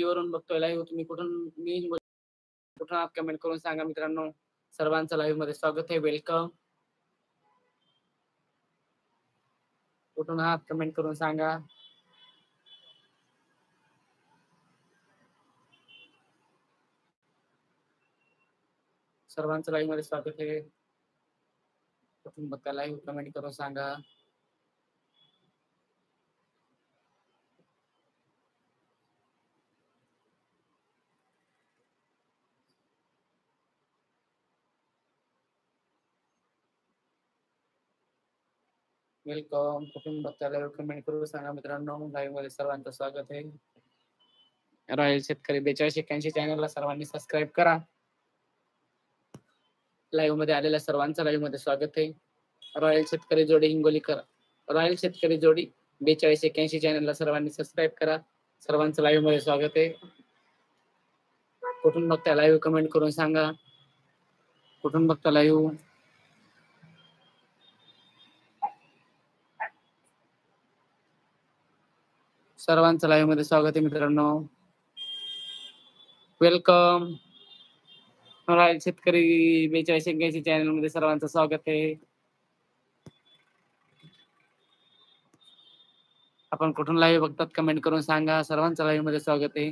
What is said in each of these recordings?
वरून बघतोय लाईव्ह. तुम्ही मी कुठून आहात कमेंट करून सांगा मित्रांनो. सर्वांचं लाईव्ह मध्ये स्वागत आहे. वेलकम. कुठून आहात कमेंट करून सांगा. सर्वांचं लाईव्ह मध्ये स्वागत आहे. कुठून बघता लाईव्ह कमेंट करून सांगा. वेलकम. कुठून बघता लाईव्ह कमेंट करून सांगा मित्रांनो. लाईव्ह मध्ये सर्वांचं स्वागत आहे. रॉयल शेतकरी 4281 चॅनलला सर्वांनी सबस्क्राईब करा. लाईव्ह मध्ये आलेल्या सर्वांचं लाईव्ह मध्ये स्वागत आहे. रॉयल शेतकरी जोडी हिंगोलीकर, रॉयल शेतकरी जोडी 4281 चॅनलला सर्वांनी सबस्क्राईब करा. सर्वांचं लाईव्ह मध्ये स्वागत आहे. कुठून बघता लाईव्ह कमेंट करून सांगा. कुठून बघता लाईव्ह. सर्वांचं लाईव्ह मध्ये स्वागत आहे मित्रांनो. वेलकम. रॉयल शेतकरी 4281 चॅनल मध्ये सर्वांचं स्वागत आहे. आपण कुठून लाईव्ह बघतात कमेंट करून सांगा. सर्वांचं लाईव्ह मध्ये स्वागत आहे.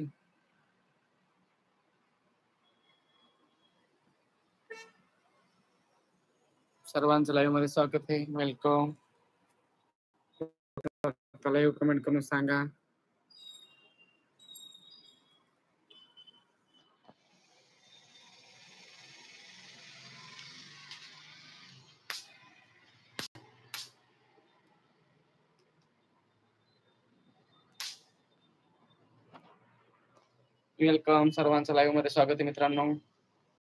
सर्वांचं लाईव्ह मध्ये स्वागत आहे. वेलकम. लाईव्ह कमेंट करून सांगा. वेलकम. सर्वांचं लाईव्ह मध्ये स्वागत आहे मित्रांनो.